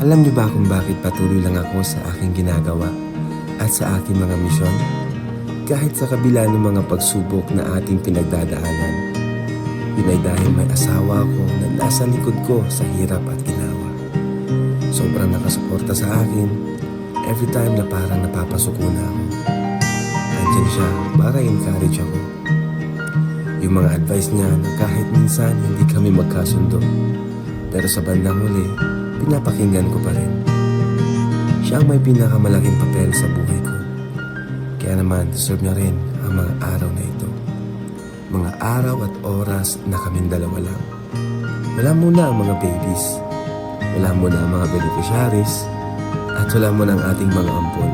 Alam niyo ba kung bakit patuloy lang ako sa aking ginagawa at sa aking mga misyon? Kahit sa kabila ng mga pagsubok na ating pinagdadaanan, yun ay dahil may asawa ako na nasa likod ko sa hirap at ginawa. Sobrang nakasuporta sa akin every time na parang napapasuko na ako. Andyan siya para encourage ako. Yung mga advice niya na kahit minsan hindi kami magkasundo, pero sa bandang huli, pinapakinggan ko pa rin. Siya ang may pinakamalaking papel sa buhay ko. Kaya naman, deserve niya rin ang mga araw na ito. Mga araw at oras na kaming dalawa lang. Wala muna ang mga babies. Wala muna ang mga beneficiaries. At wala muna ang ating mga ampon.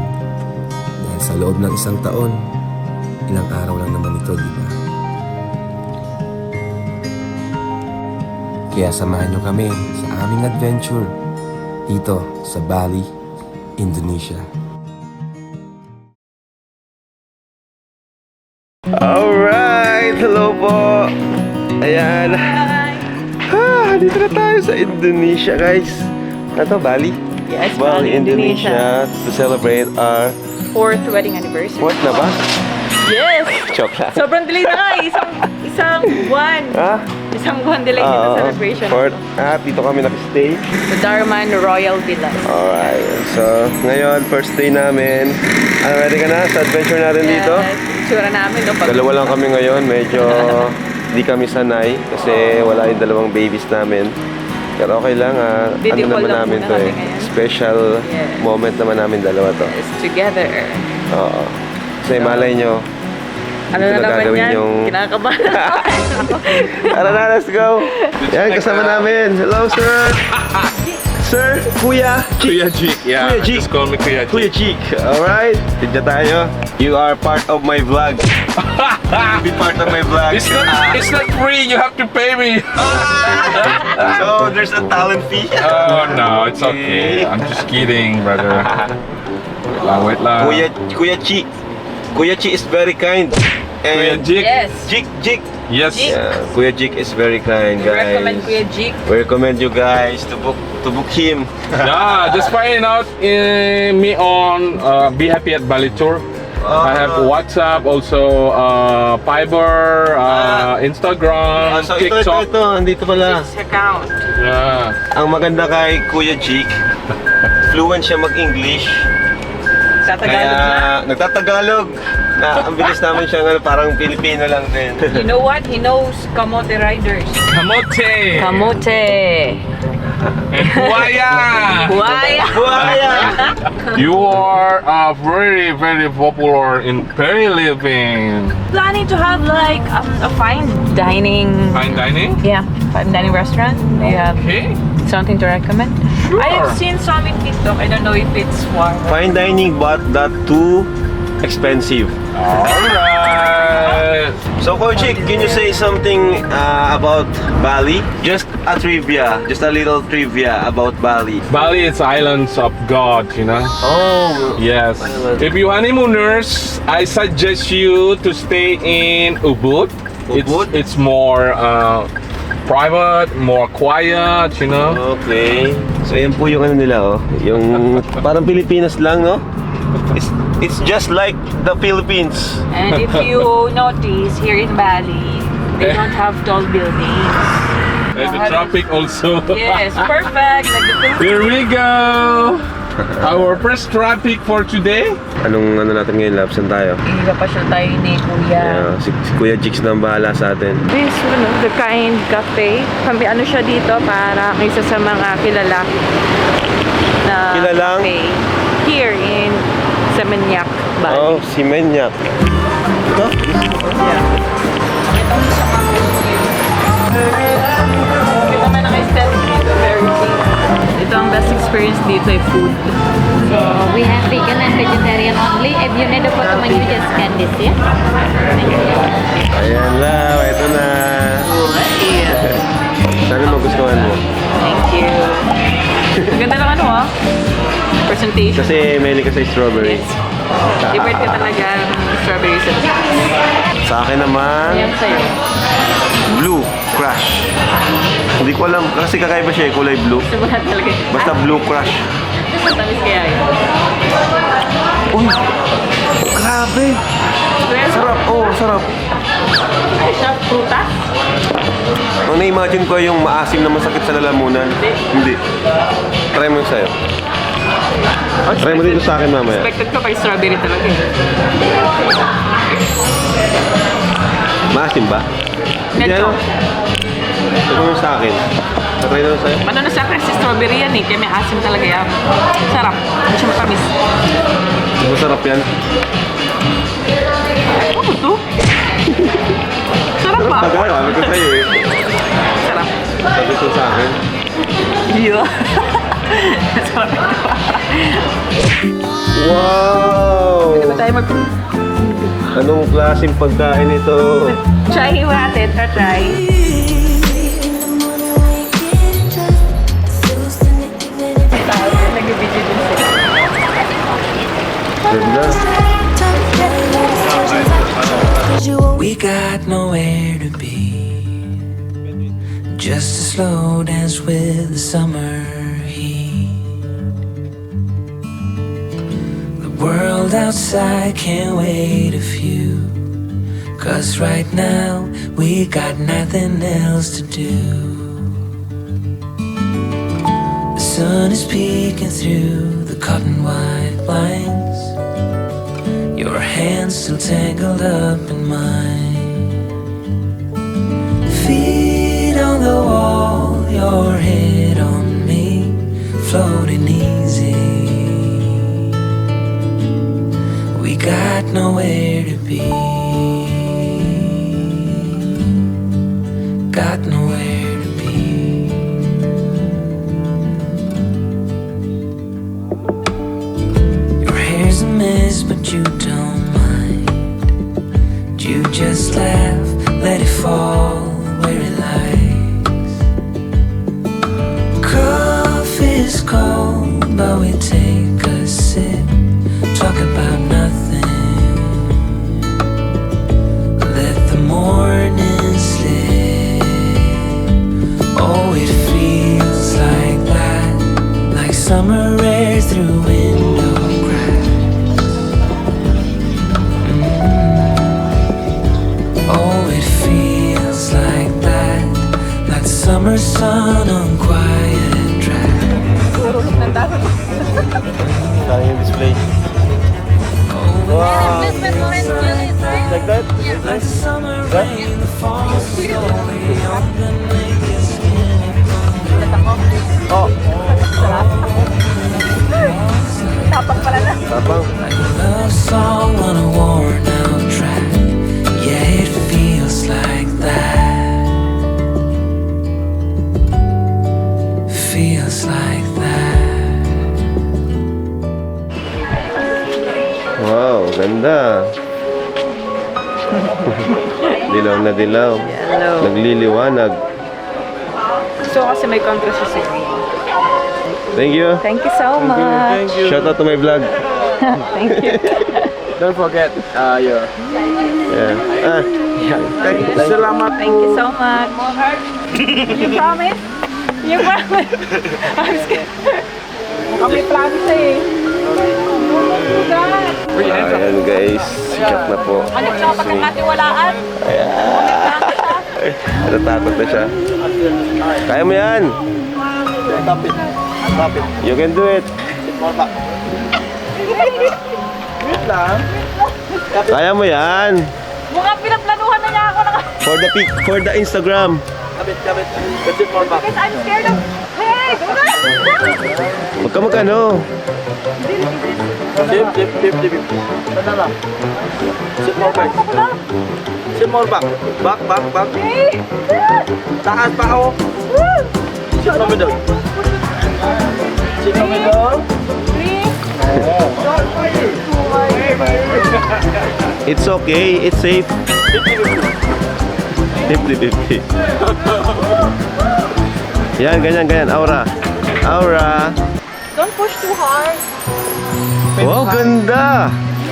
Dahil sa loob ng isang taon, ilang araw lang naman ito, di ba? Kaya samahan niyo kami sa aming adventure dito sa Bali, Indonesia. Alright! Hello po! Ayan! Dito na tayo sa Indonesia, guys. Ano, Bali? Yes, Bali, Indonesia. To celebrate our 4th wedding anniversary. fourth na ba? Yes! Joke lang. Sobrang delay na nga. Isang buwan. Ha? Isang buwan delay dito celebration. Fourth. Dito kami nakistay. The Darman Royal Villas. Alright. So, ngayon, first day namin. Ready ka na sa adventure natin dito? Tsura namin. No, Dalawa lang kami ngayon. Medyo di kami sanay kasi wala yung dalawang babies namin. Pero okay lang. Ano Video call naman lang namin muna to kami eh. ngayon. Special moment naman namin dalawa to. It's together. Oo. Kasi malay nyo, Ano dito na naman gagawin yan? yung... Kinakabahan ako. Tara na, let's go! Yan, kasama namin. Hello, sir! Sir, Kuya Kuya Jik, yeah. Kuya Jik. Just call me Kuya Jik. Kuya Jik. Alright, tignan tayo. You are part of my vlog. Be part of my vlog. It's not free. You have to pay me. So, there's a talent fee. Oh no, it's okay. I'm just kidding, brother. Wait lang. Kuya Jik. Kuya Jik is very kind. Kuya And Jik. Yes. Jik. Yes. Jik. Yeah, Kuya Jik is very kind, We guys. recommend Kuya Jik. We recommend you guys to book him. Yeah, just find out me on Be Happy at Bali Tour. I have WhatsApp, also Fiverr, Instagram, So TikTok. ito, andito pala. His account. Yeah. Ang maganda kay Kuya Jik, fluent siya mag-English. Tatagalog Kaya na. nagtatagalog. Ang bilis namin siya parang Pilipino lang din. You know what? He knows Kamote Riders. Kamote. Kamote. And Buaya. Buaya. Buhaya! You are very, very popular in Perry living. Planning to have like a fine dining. Fine dining? Yeah, fine dining restaurant. Do you have Okay. something to recommend? Sure. I have seen some in TikTok. I don't know if it's one. Fine dining but not too expensive. Alright. So Coach Jik, can you say something about Bali? Just a trivia, just a little trivia about Bali. Bali is islands of God, you know? Oh! Yes. Island. If you honeymooners, I suggest you to stay in Ubud. Ubud? It's more private, more quiet, you know? Okay. So yan po yung ano nila oh. Yung parang Pilipinas lang no? It's just like the Philippines. And if you notice, here in Bali, they don't have tall buildings. And the traffic also. Yes, perfect. Like the Philippines. Here we go! Our first traffic for today. Anong ano natin ngayon, Labs? Saan tayo? Ipapasyal tayo ni Kuya. Si Kuya Jiks na ang bahala sa atin. This, The Kind Cafe. Ano siya dito para isa sa mga kilala na Kilalang? cafe here in Seminyak, Bali. Oh, si Menyak. Ito? Kita man ang aesthetic dito, very clean. Ito ang best experience dito ay food. So we have vegan and vegetarian only. If you need a photo menu, just scan this, yeah? Ayan lang, ito na. Sana magustuhan mo. Thank you. Ang ganda ng ano presentation. Kasi mahilig ka sa strawberry. Favorite ka talaga ng strawberries and Sa akin naman, Yan sa'yo. blue. Crush. Hindi ko alam kasi kakaiba siya, kulay blue. Wala talaga. Basta blue crush. Matamis kaya yun. Uy! Grabe! Sarap, oh, sarap. Ay, siya, prutas? Nung na-imagine ko yung maasim na masakit sa lalamunan. Hindi. Try mo yung sa'yo. Try mo dito sa akin mamaya. Expected ko kay strawberry talaga eh. Maasim ba? Hindi Medyo. ano? Try mo yung sa akin. Try na yung sa'yo. Ano na sa akin si strawberry yan eh, kaya may asim talaga yan. Sarap. Hindi siya matamis. Masarap yan. Ano to? Sarap ba? Tagal, sabi ko sa'yo eh. Sarap. Sabi ko sa akin. Yeah. Sarap ito. Wow! Hindi ba tayo mag... Anong klaseng pagkain ito? Try natin, try. Nag-video din sila. Ganda. We got nowhere to be. Just a slow dance with the summer heat. The world outside can't wait a few. 'Cause right now we got nothing else to do. The sun is peeking through the cotton white blinds. Your hands still tangled up in mine. Feet on the wall, your head on me, floating easy. We got nowhere to be. Got nowhere to be. Your hair's a mess, but you don't mind. You just laugh, let it fall where it likes. Coffee's cold, but we take a sip, talk about nothing. Let the morning slip. Oh, it feels like that, like summer air through window cracks. Oh, it feels like that, like summer sun on quiet tracks. Sayang yung display. Wow! Like that? Like summer rain that falls slowly on the naked skin. Oh! Tapang. Like a love song on a worn out track. Yeah, it feels like that. Feels like that. Wow, ganda. Dilaw na dilaw. Hello. Nagliliwanag. So kasi may contrast siya sa green. Thank you. Thank you so much. Shout out to my vlog. Thank you. Don't forget your. Yeah. Salamat. Thank you so much. You promise? You promise? I'm scared. Kami promise eh. Ayan guys, sikat na po. Ano siya pag nagkatiwalaan? Natatakot na siya. Kaya mo yan. You can do it. Kaya mo yan. Mukhang pinaplanuhan na niya ako ng... For the Instagram. Because I'm scared of... Hey! Huwag ka mag-ano. Sit more back. Sit more back. Back. Taas pa ako. Sit mo middle. Sit mo middle. It's okay. It's safe. 50-50. Yan, ganyan. Aura. Don't push too hard. Wow, ganda.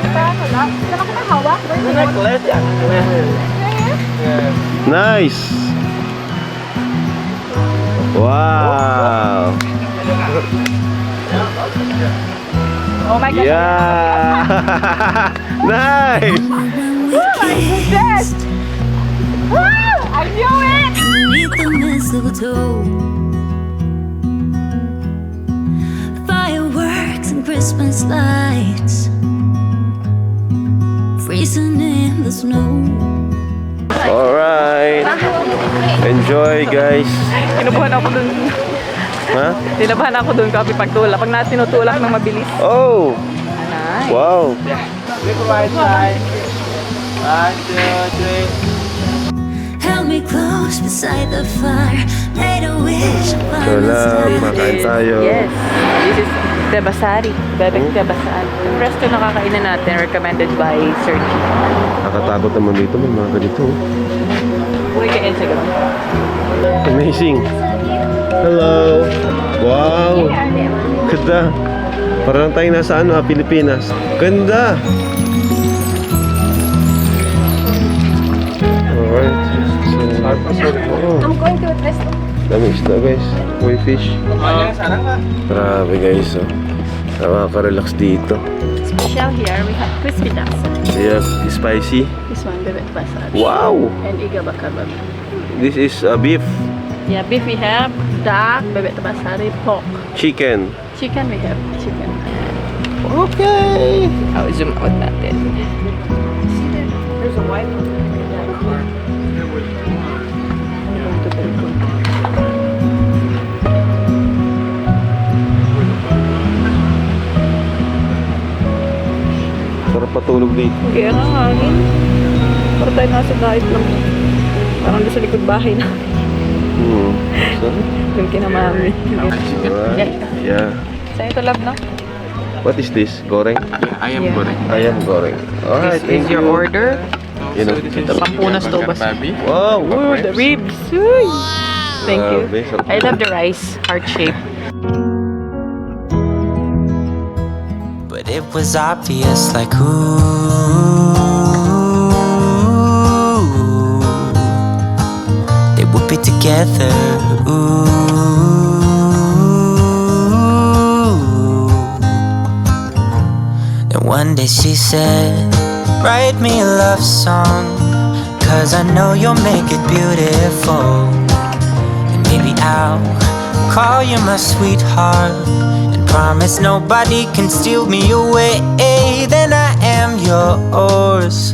Parang wala. Saan ako nahawak? Necklace yan. Nice. Wow! Oh my God. Yeah! Nice! Oh my goodness. Woo! I knew it. Beneath the mistletoe, fireworks and Christmas lights, freezing in the snow. Alright! Enjoy, guys! Kinabahan ako dun. Ha? Kinabahan ako dun, Coffee, pagtulak. Pag tinutulak ng mabilis. Oh! Nice. Wow! Held me close beside the fire, made a wish upon So a lang, star. makain tayo. Yes. This is Debasari. Bebek Debasari. Yung resto na kakainan natin, recommended by Sir G. Nakatakot naman dito, may mga ganito. Uwi ka Instagram. Amazing! Hello! Wow! Ganda! Parang tayo nasa Pilipinas. Ganda! Alright. So, I'm going to test. Dami isda, guys. Koi fish. Grabe, guys. Oh. Nakaka-relax dito. Special here, we have crispy ducks. Yeah, spicy. This one, bebek basari. Wow! And iga bakar babi. This is beef. Yeah, beef we have, duck, bebek basari, pork. Chicken. Chicken we have, chicken. Okay! Oh, zoom out natin. There's a white one. Sarap patulog dito. Kaya nga hangin. Para tayo nasa diet lang. Parang doon sa likod bahay na. Sarap. Yung kinamami. Alright. Yeah. Saan ito love na? What is this? Goreng? I am goreng. Ayam goreng. Alright, thank you. order. You know. Ito pampunas to bas. Wow! Oh, the ribs. Uy. Thank you. Grabe, sarap. I love the rice, heart shape. But it was obvious, like, ooh, they would be together, ooh. And one day she said, write me a love song, 'cause I know you'll make it beautiful. And maybe I'll call you my sweetheart, promise nobody can steal me away. Then I am yours,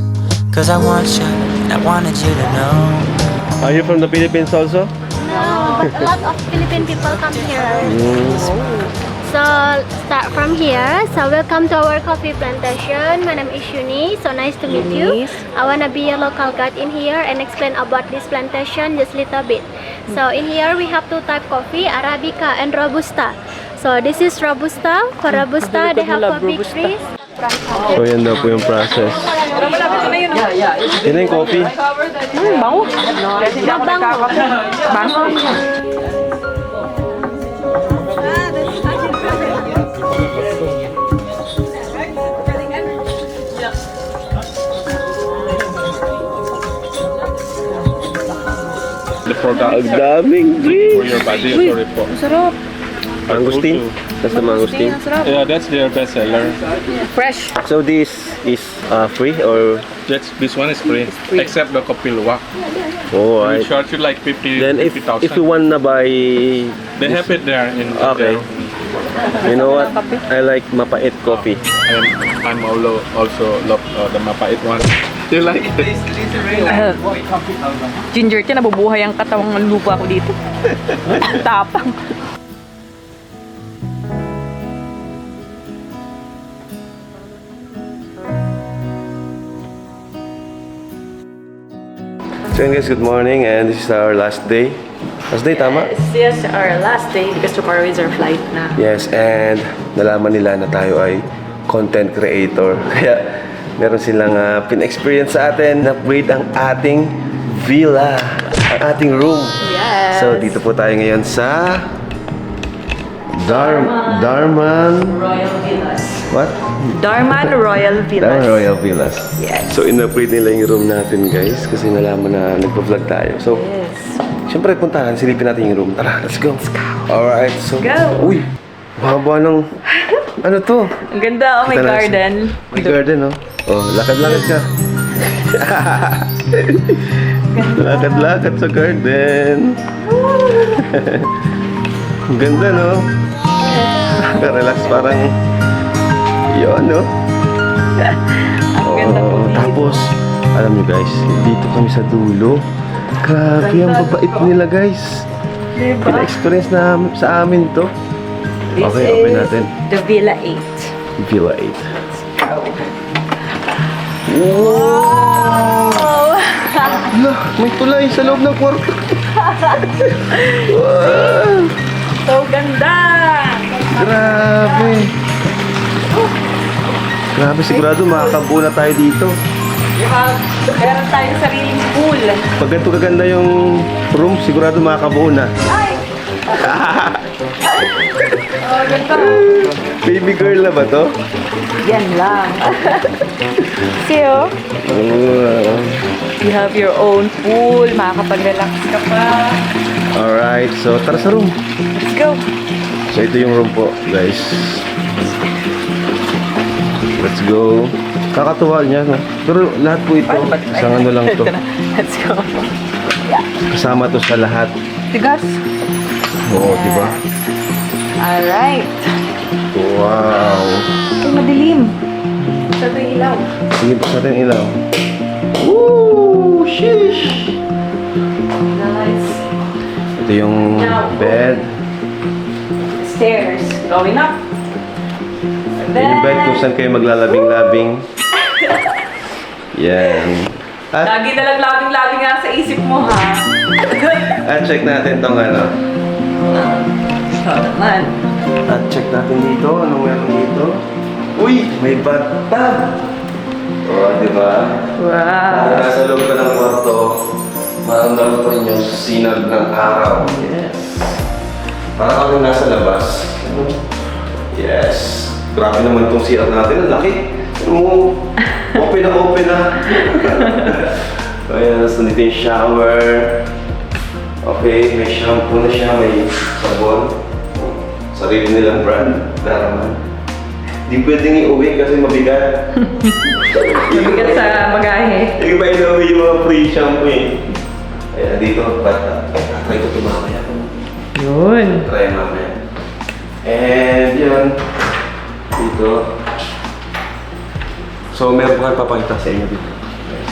'cause I want you and I wanted you to know. Are you from the Philippines also? No, but a lot of Philippine people come here. So start from here. So welcome to our coffee plantation. My name is Shuni. So nice to meet you. I wanna be a local guide in here and explain about this plantation just little bit. So in here we have two type coffee, Arabica and Robusta. So this is Robusta. For Robusta, they have coffee trees. So yan daw po yung process. Yan na yung coffee. Bango. Kasi hindi ako nagkakape. Bango. Ang daming For drinks. your body, sorry po. Sarap. Mangosteen. That's the mangosteen. Sarap. Yeah, that's their best seller. Fresh. So this is free or? This one is free, except the kopi luwak. Oh, We right. charge you like 50, Then if 50,000. you want na buy, They have it there in okay. You know what? I like mapait coffee. I'm also love the mapait one. Do you like it? Ginger tea, nabubuhay ang katawang lupa ko dito. Tapang. So yun guys, good morning and this is our last day. Last day, tama? Yes, our last day because tomorrow is our flight na. Yes, and nalaman nila na tayo ay content creator. Kaya meron silang pin-experience sa atin na upgrade ang ating villa, ang ating room. Yes. So dito po tayo ngayon sa Darman Royal Villas. What? Darman Royal Villas. Darman Royal Villas. Yes. So in-upgrade nila yung room natin guys kasi nalaman na nagpa-vlog tayo. So Yes. Siyempre, puntahan, silipin natin yung room. Tara, let's go. Alright, so... Go. Uy, haba ng... Ano to? Ang ganda, oh, may Kita natin. garden. May garden, oh. Oh, lakad-lakad ka. Lakad-lakad sa garden. Ang ganda, no? Relax, parang... Yun, no? Ang ganda po. Tapos, alam nyo guys, dito kami sa dulo. Grabe, ang babait nila guys. Diba? Pina-experience na sa amin to. This Okay, open is natin. the Villa 8. Villa 8. Oh! Lah, may tulay sa loob ng kwarto. Wow, So ganda! grabe. Grabe, sigurado makakabuo na tayo dito. Meron tayong sariling pool. Pag ganito kaganda yung room, sigurado makakabuo na. Ay! Oh, ganda. Baby girl na ba to? Yan lang. See you. Oh. You have your own pool. Makakapag-relax ka pa. Alright, so tara sa room. Let's go. So ito yung room po, guys. Let's go. Kakatuwa niya, no? Pero lahat po ito, isang ano lang to. Let's go. Kasama to sa lahat. Tigas. Oo, di ba? Alright. Wow. Ay, madilim. Sa ito yung ilaw. Sige po sa atin ilaw. Woo! Sheesh! Nice. Ito yung bed. Stairs. Going up. And Ito yung bed kung saan kayo maglalabing-labing. Yan. At, Lagi na lang labing-labing nga sa isip mo, ha? at check natin tong ano. Ito naman. At check natin dito. Anong meron dito? Uy! May bathtub! Oh, di ba? Wow. Nasa loob ka ng kwarto, maramdaman pa rin yung sinag ng araw. Yes. Parang kami nasa labas. Yes. Grabe naman itong CR natin. Ang laki. Open na, open na. Ayan, nasa nandito yung shower. Okay, may shampoo na siya, may sabon. Sarili nilang brand. Daraman. Di pwedeng iuwi kasi mabigat. Mabigat sa bagahe. Yung iba inuwi yung mga free shampoo eh. Ayan, dito, try ko ito mamaya. Yun. Try mamaya. And yun, dito. So, meron ko kayo papakita sa inyo dito. Yes.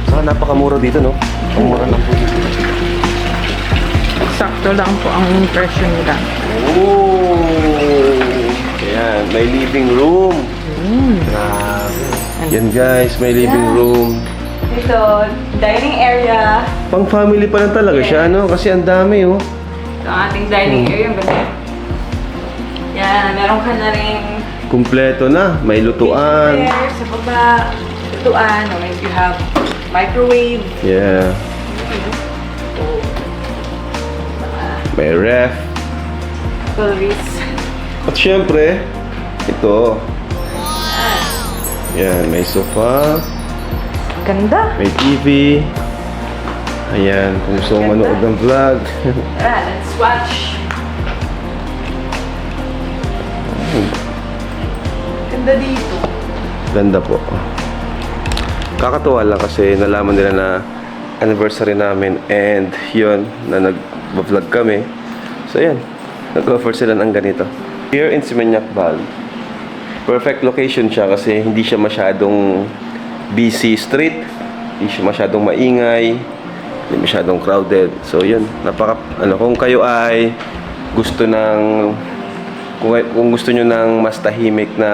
So, napakamura dito, no? Ang mura lang po dito. Sakto lang po ang presyo nila. Oh! Ayan, may living room. Grabe. Yan guys, may living room. Ito, dining area. Pang family pa lang talaga siya, no? Kasi ang dami, oh. Ito ang ating dining area. Ang ganda. Yan, meron ka na rin Kumpleto na. May lutuan. kitchen sa baba. Lutuan. Or if you have microwave. Yeah. May ref. Calories. At syempre, ito. Yan, may sofa. Ganda. May TV. Ayan, kung gusto mong manood ng vlog. Tara, let's watch. Ganda dito. Ganda po. Kakatuwa lang kasi nalaman nila na anniversary namin and yun, na nag-vlog kami. So yan, nag-offer sila ng ganito. Here in Seminyak Val, perfect location siya kasi hindi siya masyadong busy street, hindi siya masyadong maingay, hindi masyadong crowded. So yun, kung kayo ay gusto ng kung gusto nyo ng mas tahimik na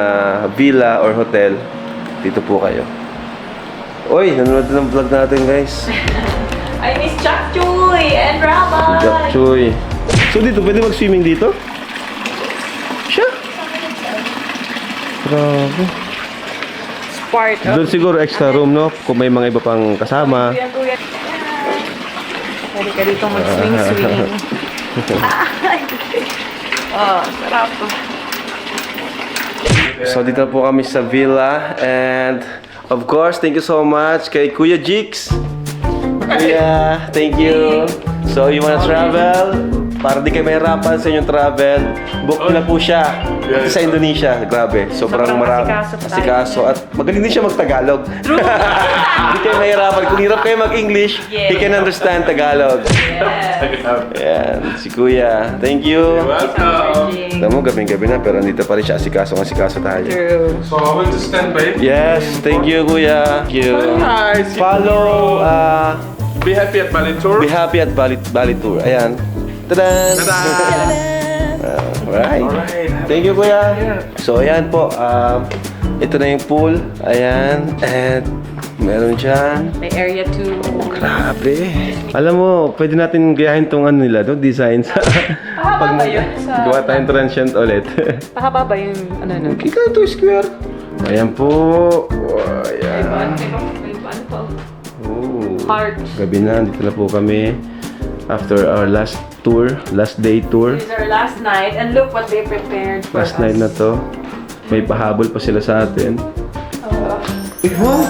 villa or hotel, dito po kayo. Oy, nanonood ng vlog natin guys. I miss Jack Chuy and Raman. Jack Choy. So dito, pwede mag-swimming dito? Siya? Grabe. Part of Doon siguro extra room, no? Kung may mga iba pang kasama. Kuya. Pwede ka dito mag-swing-swing. Oh, sarap to. So dito po kami sa villa and of course, thank you so much kay Kuya Jigs Kuya, thank you. So, you wanna travel? Para di kayo mahirapan sa inyong travel, book na po siya. Dito sa Indonesia, grabe. Sobrang marami. Asikaso. At magaling din siya mag-Tagalog. Hindi kayo mahirapan. Kung hirap kayo mag-English, he can understand Tagalog. Yan, si Kuya. Thank you. Welcome. Alam mo, gabing-gabi na, pero nandito pa rin siya. Asikaso tayo. So I want to stand by. Yes, thank you, Kuya. Thank you. Nice. Follow, Be happy at Bali Tour. Be Happy at Bali Tour. Ayan. Tadan! Alright. Thank you, Kuya. So, ayan po. Ito na yung pool. Ayan. And meron dyan. May area to... Grabe. Alam mo, pwede natin gayahin tong ano nila, no? Design sa... Pahaba ba yun? Gawa tayong transient ulit. Pahaba ba yung ano nun? Kika ito, square. Ayan po. Oh, ayan. Oh. Heart. Gabi na, dito na po kami. After our last day tour. This is our last night and look what they prepared for Last us. night na to. May pahabol pa sila sa atin. Uy, wow!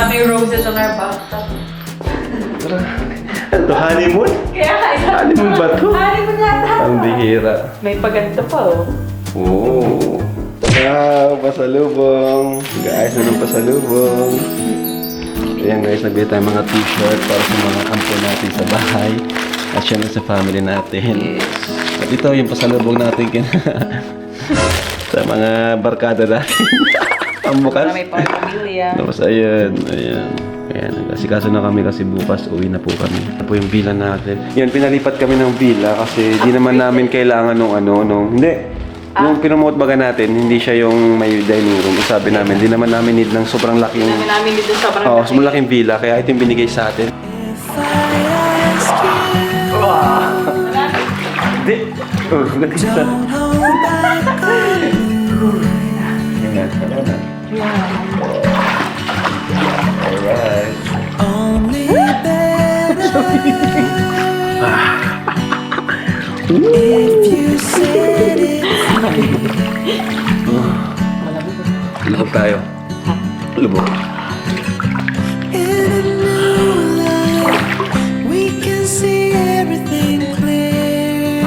May roses on our bathtub. Ito, honeymoon? Kaya Honeymoon ba to? honeymoon yata. Ang bihira. May paganda pa oh. Oo. Wow, pasalubong. Guys, anong pasalubong? Ayan guys, nagbili tayo mga t-shirt para sa mga kampo natin sa bahay. At syempre sa family natin. At ito yung pasalubong natin sa mga barkada natin. Ang bukas. May pamilya. Tapos ayun. Ayan, nag-asikaso na kami kasi bukas uwi na po kami. Ito po yung villa natin. Yan, pinalipat kami ng villa kasi di naman namin kailangan nung hindi. Nung pinomote baga natin, hindi siya yung may dining room. Sabi namin, di naman namin need ng sobrang laking... Namin dito sobrang Oo, sobrang laking villa, kaya ito yung binigay sa atin. Hindi. Oh, nag-isa. Ayan, alright. Lubog tayo. Lubog. We can see everything clear.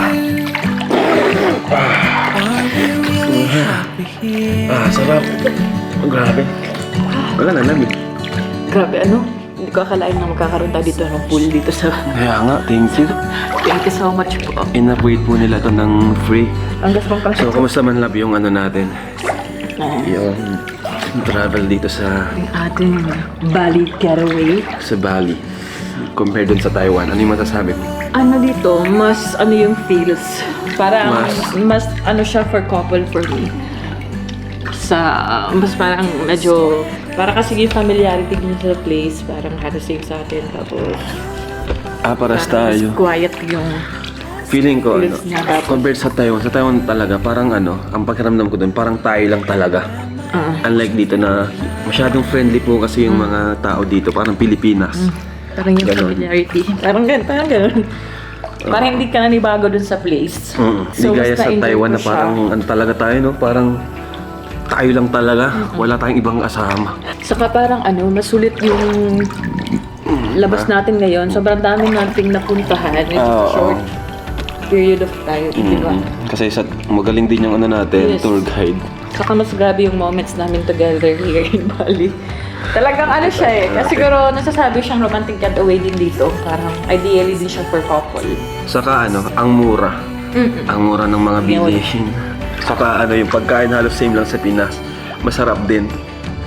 Are we really happy here? Sarap. Oh, grabe. Wala na lamig. Grabe ano? Hindi ko akalain na magkakaroon tayo dito ng pool dito sa... Kaya nga, thank you. Thank you so much po. In-upgrade po nila to ng free. Ang gas pang So, kumusta man lab yung ano natin? Yung travel dito sa ating Bali getaway. Bali. Compared dun sa Taiwan. Ano yung masasabi mo? Ano dito, mas ano yung feels. Parang mas ano siya for couple for me. Mas parang medyo, parang kasi yung familiarity din sa place, parang had the same sa atin. Tapos, Paras parang tayo. mas quiet yung Feeling ko, feels niya dapat. compared sa Taiwan talaga, parang ang pakiramdam ko dun, parang tayo lang talaga. Unlike dito na masyadong friendly po kasi yung mga tao dito, parang Pilipinas. Parang yung Ganon. familiarity. Parang ganun. Parang hindi ka nanibago dun sa place. Hindi gaya mas sa na-enjoy Taiwan ko na siya. parang talaga tayo, no? Parang tayo lang talaga. Wala tayong ibang kasama. Saka parang masulit yung labas natin ngayon. Sobrang dami nating napuntahan in a short period of time, di ba? Kasi magaling din yung natin, Yes. tour guide. Saka mas grabe yung moments namin together here in Bali. Talagang siya kasi siguro nasasabi siyang romantic getaway din dito. Parang ideally din siya for couple. Saka ang mura. Ang mura ng mga bilihin. Saka yung pagkain halos same lang sa Pinas. Masarap din.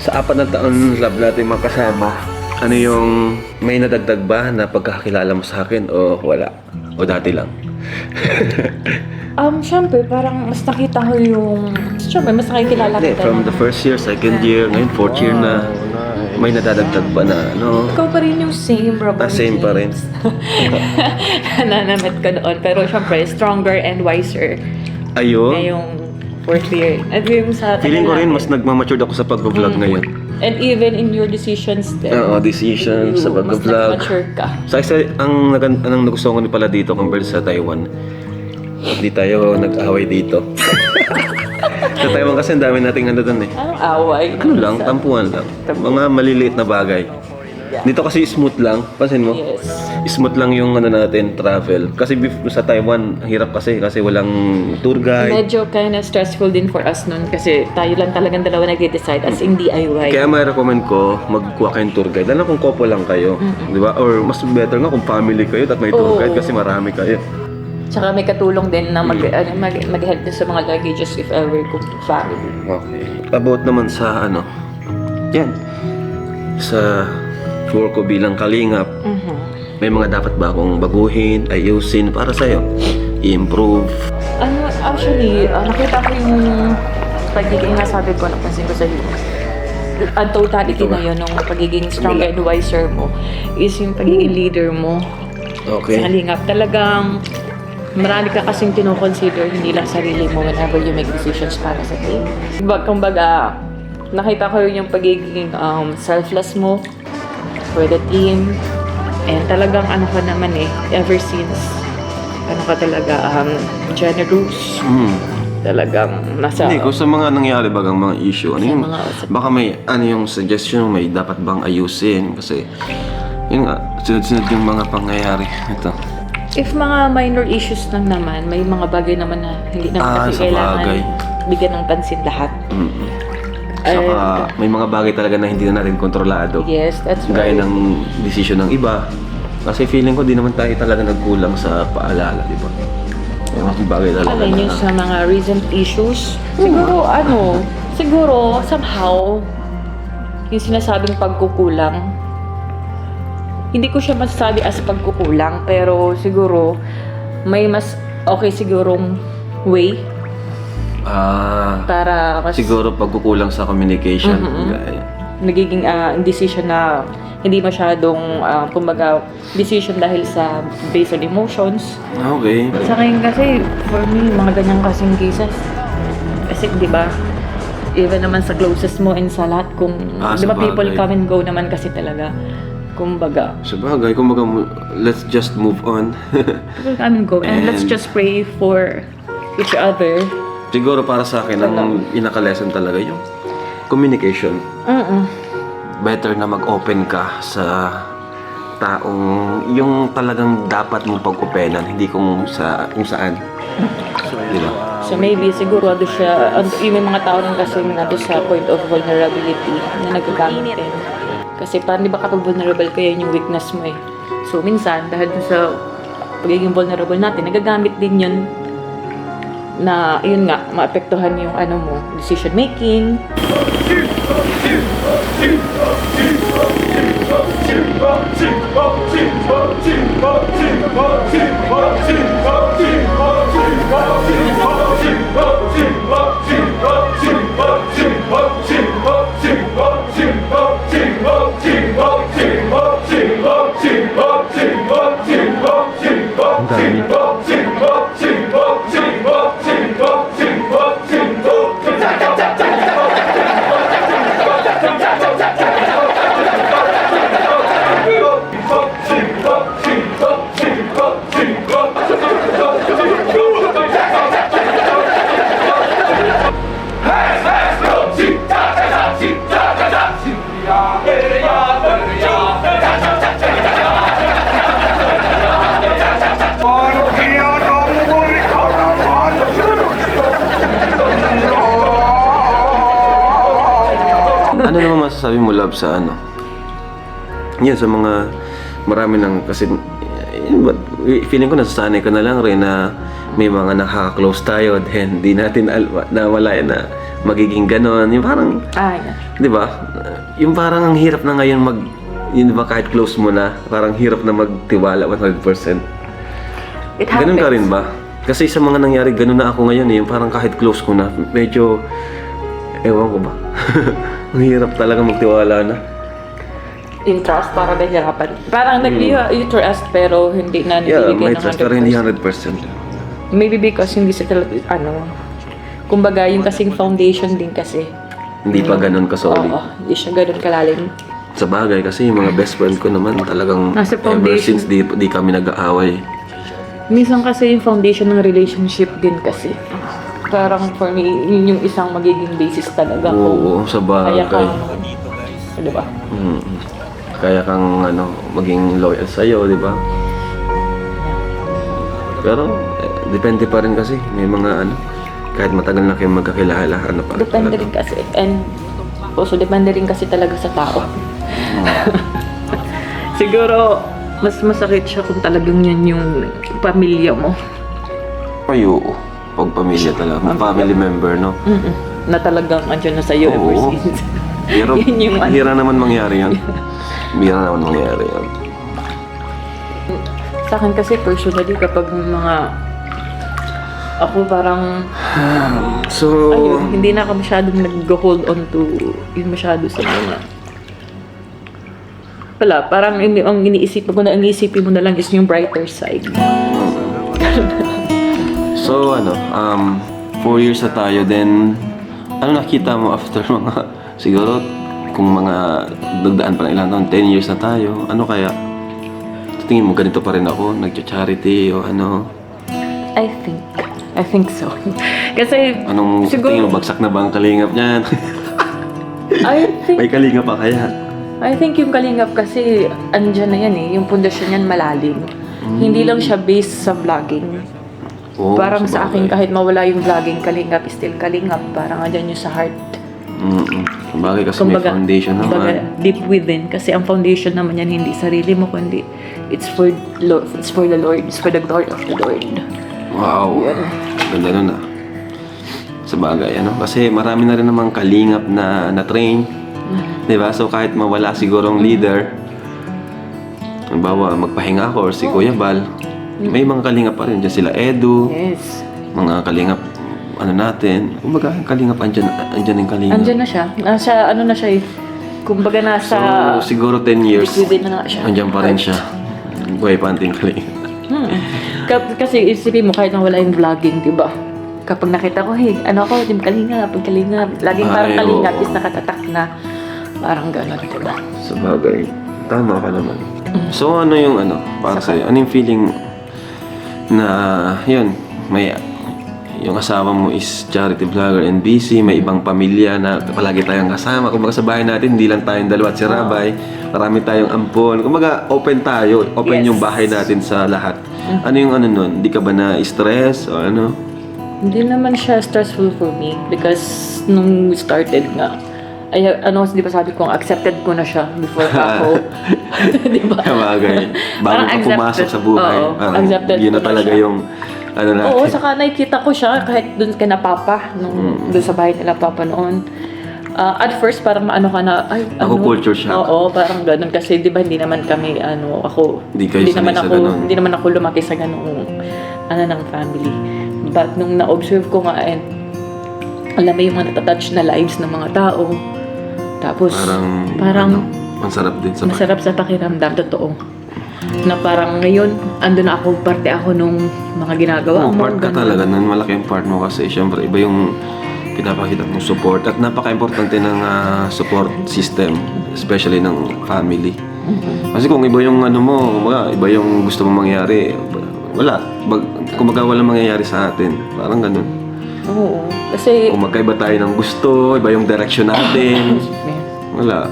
Sa 4 na taon love natin makasama, ano yung may nadagdag ba na pagkakilala mo sa akin o wala? O dati lang? Siyempre, parang mas nakita ko yung... Siyempre, mas nakikilala Hindi, kita from na. the first year, second year, ngayon 4th year na. May nadadagdag ba na Ikaw pa rin yung same, bro. same pa rin. Nanamit ka noon. Pero siyempre, stronger and wiser. Ayun. Ngayong 4th year. At yung sa... Feeling ko rin mas nagmamatured ako sa pag-vlog ngayon. And even in your decisions din. Oo, decisions sa Mas pag-vlog. nag-mature ka. Sa isa, ang nagustuhan ko din pala dito compared sa Taiwan, hindi tayo nag-away dito. Sa Taiwan kasi ang dami nating doon eh. Anong away? Ano lang, tampuhan lang. Mga maliliit na bagay. Dito kasi smooth lang. Pansin mo? Yes. Smooth lang yung ano natin, travel. Kasi sa Taiwan, ang hirap kasi walang tour guide. Medyo kind of stressful din for us nun kasi tayo lang talagang dalawa nag-decide as in DIY. Kaya may recommend ko, magkuha kayong tour guide. Lalo kung couple lang kayo. Di ba? Or mas better nga kung family kayo at may tour Oo. guide kasi marami kayo. Tsaka may katulong din na mag-help din sa mga luggages if ever kung family. Okay. About naman sa ano, yan. Sa floor ko bilang kalingap, may mga dapat ba akong baguhin, ayusin para sa'yo? I-improve? Actually, nakita ko yung pagiging nasabi ko, napansin ko sa iyo. Ang totality na yun, ng pagiging strong and wiser mo, is yung pagiging leader mo. Okay. Sa kalingap, talagang marami ka kasing tinoconsider, hindi lang sarili mo whenever you make decisions para sa team. Kumbaga, nakita ko yung pagiging selfless mo for the team. And talagang ano ka naman ever since, ano ka talaga, generous. Talagang nasa... Hindi, kung sa mga nangyari bagang mga issue, ano Sa yung, mga- baka may, ano yung suggestion, may dapat bang ayusin? Kasi, yun nga, sunod-sunod yung mga pangyayari. Ito. If mga minor issues lang naman, may mga bagay naman na hindi naman kasi sa kailangan bagay. bigyan ng pansin lahat. Saka, may mga bagay talaga na hindi na natin kontrolado. Yes, that's Gaya right. ng desisyon ng iba. Kasi feeling ko, di naman tayo talaga nagkulang sa paalala, di ba? May mga bagay talaga Alin yun sa mga recent issues, siguro somehow, yung sinasabing pagkukulang, hindi ko siya masasabi as pagkukulang, pero siguro, may mas okay sigurong way para mas siguro pagkukulang sa communication. Gaya. nagiging decision na hindi masyadong, kumbaga, decision dahil sa based on emotions. Okay. Sa akin kasi, for me, mga ganyang kasing cases. Kasi, di ba, even naman sa closest mo and sa lahat, kung, di ba, sa people bagay. come and go naman kasi talaga. Kumbaga, Sa bagay, kumbaga, let's just move on. people come and go. And let's just pray for each other. Siguro para sa akin, ang inaka-lesson talaga yung communication. Better na mag-open ka sa taong yung talagang dapat mong pag-openan, hindi kung saan. Di ba? So maybe siguro doon siya, yung may mga tao nang kasi nado sa point of vulnerability na nagagamit din. Kasi parang di ba kapag vulnerable ka, yun yung weakness mo eh. So minsan, dahil dun sa pagiging vulnerable natin, nagagamit din yun na, yun nga, maapektuhan yung ano mo, decision making. Ano naman masasabi mo, love, sa ano? Yan, sa mga marami nang kasi feeling ko nasasanay ko na lang rin na may mga nakaka-close tayo then di natin nawala na magiging ganon. Yung parang, di ba? Yung parang ang hirap na ngayon yun ba, kahit close mo na, parang hirap na magtiwala 100%. It happens. Ganun ka rin ba? Kasi sa mga nangyari, ganun na ako ngayon yung parang kahit close ko na, medyo, ewan ko ba? Ang hirap talaga magtiwala na. In trust, parang nahihirapan. Parang you trust pero hindi na Yeah, nabibigay may ng trust pero hindi 100%. Maybe because hindi sa kumbaga yung kasing foundation din kasi. Hindi pa ganun ka-solid. Oo, hindi siya ganun kalalim. Sa bagay, kasi yung mga best friend ko naman talagang Nasa ever foundation. since di kami nag-aaway. Minsan kasi yung foundation ng relationship din kasi. Parang for me, yun yung isang magiging basis talaga. Oo, sa Kaya bagay. di ba? kaya kang maging loyal sa'yo, di ba? Pero, depende pa rin kasi. May mga kahit matagal na kayong magkakilala, pa rin Depende talaga. rin kasi. And also, depende rin kasi talaga sa tao. Siguro, mas masakit siya kung talagang yan yung pamilya mo. Ay, oo. Pag pamilya talaga. Family member, no? Na talagang andyan na sa'yo ever Oo. since. Pero, Yun yung hira naman mangyari yan. Hira naman mangyari yan. Sa akin kasi personally, kapag mga ako parang So, ayun, hindi na ako masyadong nag-hold on to yun masyado sa mga wala, parang ang iniisip ko na ang iisipin mo na lang is yung brighter side. So, 4 years na tayo, then, nakita mo after mga, siguro, kung mga dagdaan pa ng ilang taon, 10 years na tayo, kaya? Tingin mo, ganito pa rin ako, nag-charity o I think so. Kasi, Anong tingin mo, bagsak na ba ang kalingap niyan? May kalingap pa kaya? I think yung kalingap kasi, andyan na yan yung pundasyon yan malalim. Hindi lang siya based sa vlogging. Oo, Parang sa sabagay. akin, kahit mawala yung vlogging, kalingap is still kalingap. Parang andyan yung sa heart. Bagay kasi may foundation kumbaga, naman. deep within. Kasi ang foundation naman yan, hindi sarili mo, kundi it's for the Lord. It's for the glory of the Lord. Wow. Ganda nun Sa bagay, Kasi marami na rin namang kalingap na na-train. Diba? So kahit mawala sigurong leader, halimbawa magpahinga ako or si Kuya Bal, may mga kalingap pa rin. Diyan sila Edu, Yes. mga kalingap natin. Kumbaga, kalingap, andyan yung kalingap. Andyan na siya. Na siya kumbaga nasa... So, siguro 10 years, deep within na nga siya. andyan pa rin siya. Buhay pa anting kalingap. Kasi isipin mo, kahit nawala yung vlogging, di ba? Kapag nakita ko, hey, Team Kalingap, laging parang Ay, Kalingap oo. is nakatatak na parang gano'n, di ba? Sa bagay, tama ka naman. So, ano yung para sa'yo? Ano yung feeling na, yung asawa mo is charity vlogger and busy, may ibang pamilya na palagi tayong kasama. Kumbaga sa bahay natin, hindi lang tayong dalawa at si Rabay, marami tayong ampon. Kumbaga, open tayo, open Yes. yung bahay natin sa lahat. Ano yung nun? Hindi ka ba na-stress o ano? Hindi naman siya stressful for me because nung we started nga, di ba sabi ko, accepted ko na siya before ako. Di ba? Kabagay. Bago Parang ka pumasok accepted. sa buhay, Oo, parang accepted yun na ko na talaga siya. yung natin. Oo, saka nakikita ko siya kahit dun kay na Papa, dun sa bahay nila Papa noon. At first, parang ka na, Ako culture shock. Oo, parang ganun. Kasi di ba hindi naman kami, Hindi kayo sanay sa ganun. Hindi naman ako lumaki sa ganung, ng family. But nung na-observe ko nga, alam mo yung mga natatouch na lives ng mga tao. Tapos, parang masarap din sa masarap sa pakiramdam, totoo. Na parang ngayon, andun na ako, parte ako nung mga ginagawa mo. part ka ganun. talaga nun, malaki yung part mo kasi syempre iba yung pinapakita mong support at napaka-importante ng support system, especially ng family. Kasi kung iba yung iba yung gusto mong mangyari, wala. Kumbaga walang mangyayari sa atin. Parang ganun. Oo. Kasi, Kung magkaiba tayo ng gusto, iba yung direction natin, wala.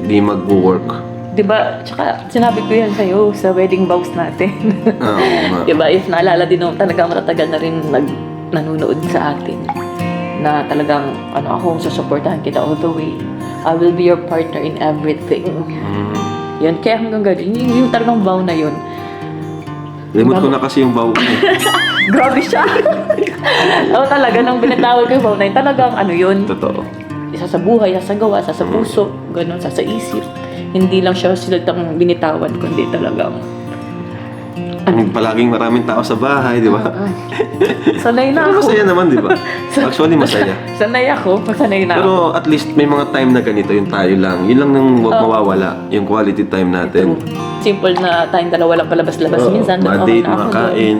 Di mag-work. diba, tsaka sinabi ko yan sa'yo sa wedding vows natin. Oo nga. Diba, if naalala din mo, talagang matatagal na rin nanonood sa atin. Na talagang, ako, susuportahan kita all the way. I will be your partner in everything. Yan, kaya hanggang ganun, yung talagang vow na yun. Limot ko na kasi yung bawo ko. Grabe siya! Oo, talaga, nung binatawag ko yung vow na yun, talagang yun, Totoo. isa sa buhay, isa sa gawa, isa sa puso, ganun, isa sa isip. Hindi lang siya silatang binitawan, kundi talagang Palaging maraming tao sa bahay, di ba? sanay na Pero ako. masaya naman, di ba? Actually, masaya. Sanay ako, sanay na ako. Pero at least may mga time na ganito, yung tayo lang. Yun lang nang huwag mawawala, yung quality time natin. Simple na tayong dalawa lang palabas-labas. Minsan, doon ako ma-date, na ako doon. makain.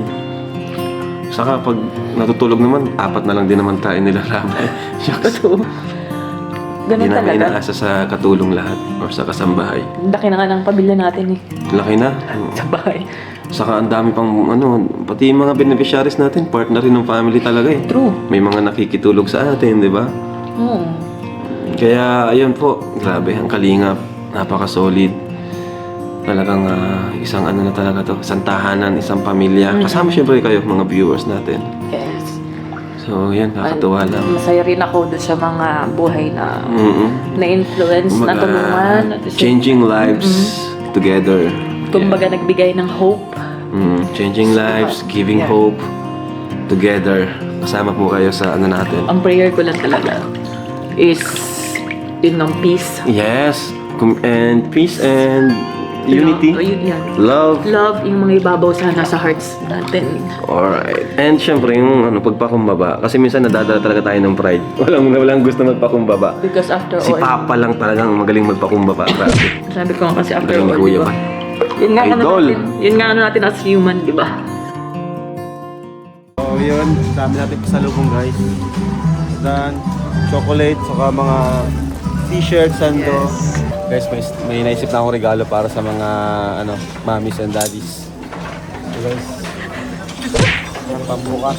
Saka pag natutulog naman, 4 na lang din naman tayo nilalamay. Shucks. Totoo. Ganun Hindi namin talaga. inaasa sa katulong lahat or sa kasambahay. Laki na nga ng pamilya natin Laki na. sa bahay. Saka ang dami pang pati yung mga beneficiaries natin, part na rin ng family talaga eh. True. May mga nakikitulog sa atin, di ba? Oo. Kaya ayun po, grabe, ang kalingap. Napaka-solid. Talagang isang ano na talaga to, isang tahanan, isang pamilya. Kasama syempre kayo, mga viewers natin. Yes. So, yan, nakakatuwa lang. Masaya rin ako doon sa mga buhay na Mm-mm. na-influence, Kumbaga, natulungan. at the same- changing lives together. Kumbaga nagbigay ng hope. Changing lives, giving Yeah. hope together. Kasama po kayo sa ano natin. Ang prayer ko lang talaga is yun ng peace. Yes, and peace and unity, Love, yun yan. love. Love, yung mga ibabaw sana sa hearts natin. Alright. And syempre yung pagpakumbaba. Kasi minsan nadadala talaga tayo ng pride. Walang gusto magpakumbaba. Because after Si all, Papa lang talagang magaling magpakumbaba. Grabe. sabi ko nga kasi after Magaling all, ni Kuya diba? pa. Yun nga ano Idol. natin, yun nga ano natin as human, di ba? So yun, dami natin pasalubong guys. Dan, chocolate, saka mga t-shirts, sando. Guys, may naisip na akong regalo para sa mga mommies and daddies. So guys, ang pambukas.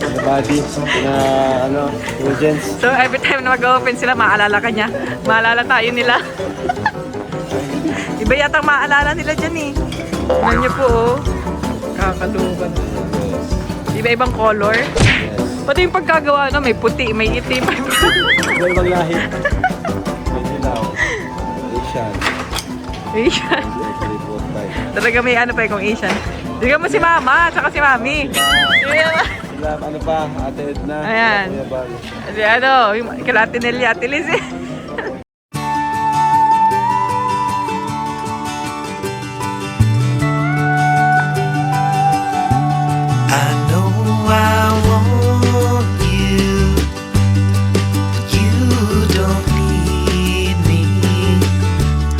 Mga body, indulgence. So every time na mag-open sila, maalala ka niya. Maalala tayo nila. Iba yata ang maalala nila dyan eh. Tignan niyo po oh. Kakaluban. Iba-ibang color. Pati yung pagkagawa may puti, may itim. Iba-ibang lahi. May dilaw. Asian. Asian. Actually, both types. Talaga may ano pa kung Asian. Tignan mo si Mama, tsaka si Mami. Sila, ano pa, Ate Edna. Ayan. Kuya Bal. Kasi yung kila Ate Nelly, Ate Liz eh.